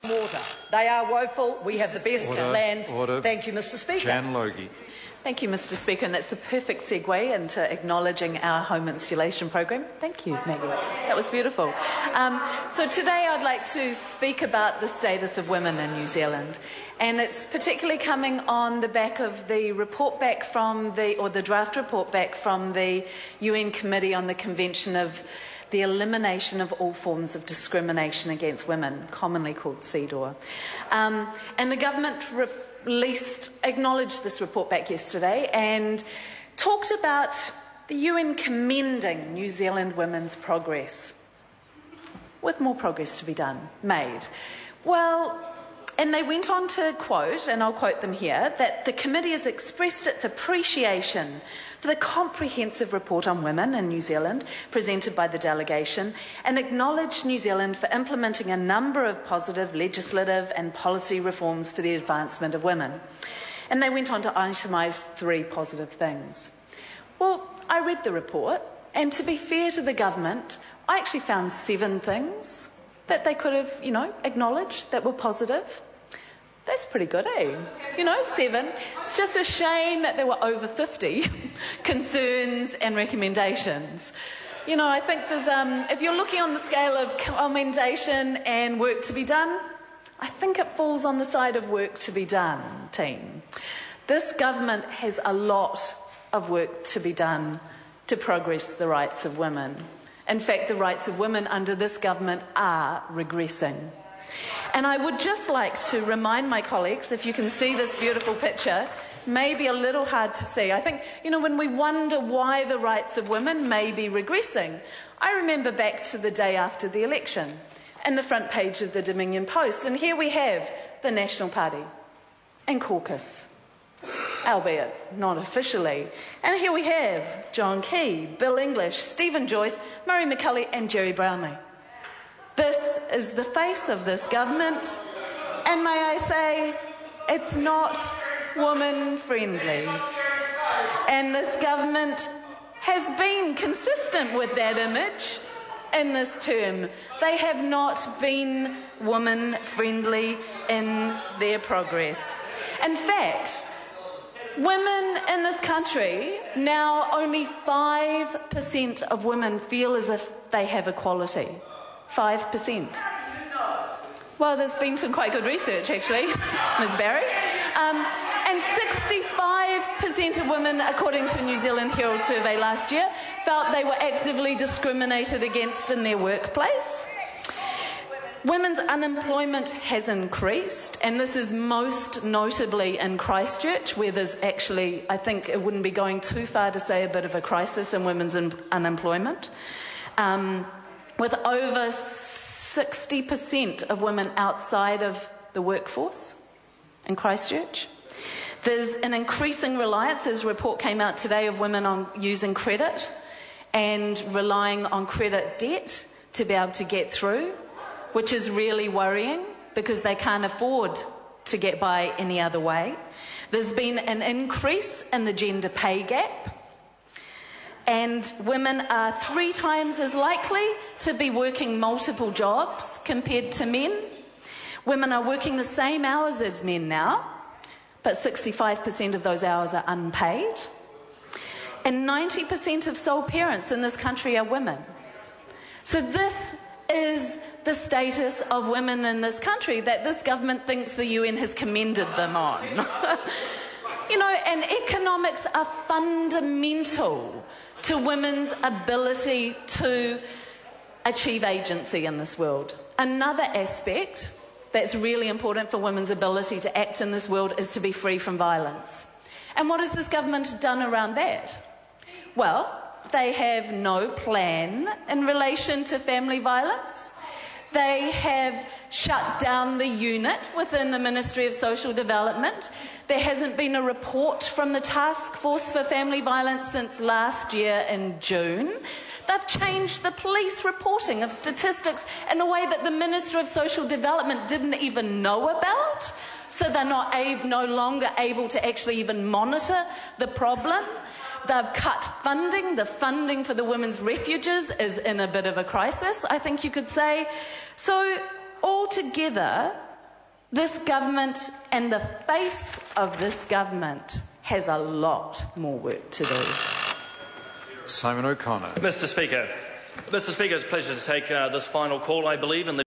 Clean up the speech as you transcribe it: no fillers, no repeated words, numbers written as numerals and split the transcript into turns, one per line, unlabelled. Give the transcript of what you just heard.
Water. They are woeful. We have the best lands.
Order.
Thank you, Mr. Speaker.
Jan Logie.
Thank you, Mr. Speaker, and that's the perfect segue into acknowledging our home installation program. Thank you, Maggie. That was beautiful. So today I'd like to speak about the status of women in New Zealand, and it's particularly coming on the back of the report back from the draft report back from the UN Committee on the Convention of the Elimination of All Forms of Discrimination Against Women, commonly called CEDAW. And the government acknowledged this report back yesterday and talked about the UN commending New Zealand women's progress, with more progress to be made. Well, and they went on to quote, and I'll quote them here, that the committee has expressed its appreciation for the comprehensive report on women in New Zealand presented by the delegation and acknowledged New Zealand for implementing a number of positive legislative and policy reforms for the advancement of women. And they went on to itemise 3 positive things. Well, I read the report, and to be fair to the government, I actually found 7 things that they could have, acknowledged that were positive. That's pretty good, eh? 7. It's just a shame that there were over 50 concerns and recommendations. I think there's, if you're looking on the scale of commendation and work to be done, I think it falls on the side of work to be done, team. This government has a lot of work to be done to progress the rights of women. In fact, the rights of women under this government are regressing. And I would just like to remind my colleagues, if you can see this beautiful picture, maybe a little hard to see. I think, when we wonder why the rights of women may be regressing, I remember back to the day after the election and the front page of the Dominion Post. And here we have the National Party and caucus, albeit not officially. And here we have John Key, Bill English, Stephen Joyce, Murray McCulley and Jerry Brownlee. This is the face of this government, and may I say, it's not woman-friendly. And this government has been consistent with that image in this term. They have not been woman-friendly in their progress. In fact, women in this country, now only 5% of women feel as if they have equality. 5%. Well, there's been some quite good research, actually, Ms. Barry. And 65% of women, according to a New Zealand Herald survey last year, felt they were actively discriminated against in their workplace. Women's unemployment has increased, and this is most notably in Christchurch, where there's actually, I think it wouldn't be going too far to say, a bit of a crisis in women's unemployment. With over 60% of women outside of the workforce in Christchurch. There's an increasing reliance, as a report came out today, of women on using credit and relying on credit debt to be able to get through, which is really worrying because they can't afford to get by any other way. There's been an increase in the gender pay gap, and women are 3 times as likely to be working multiple jobs compared to men. Women are working the same hours as men now, but 65% of those hours are unpaid. And 90% of sole parents in this country are women. So this is the status of women in this country that this government thinks the UN has commended them on. And economics are fundamental to women's ability to achieve agency in this world. Another aspect that's really important for women's ability to act in this world is to be free from violence. And what has this government done around that? Well, they have no plan in relation to family violence. They have shut down the unit within the Ministry of Social Development. There hasn't been a report from the Task Force for Family Violence since last year in June. They've changed the police reporting of statistics in a way that the Minister of Social Development didn't even know about, so they're no longer able to actually even monitor the problem. They've cut funding. The funding for the women's refuges is in a bit of a crisis, I think you could say. So altogether, This government and the face of this government has a lot more work to do.
Simon O'Connor.
Mr. Speaker, it's a pleasure to take this final call. I believe in the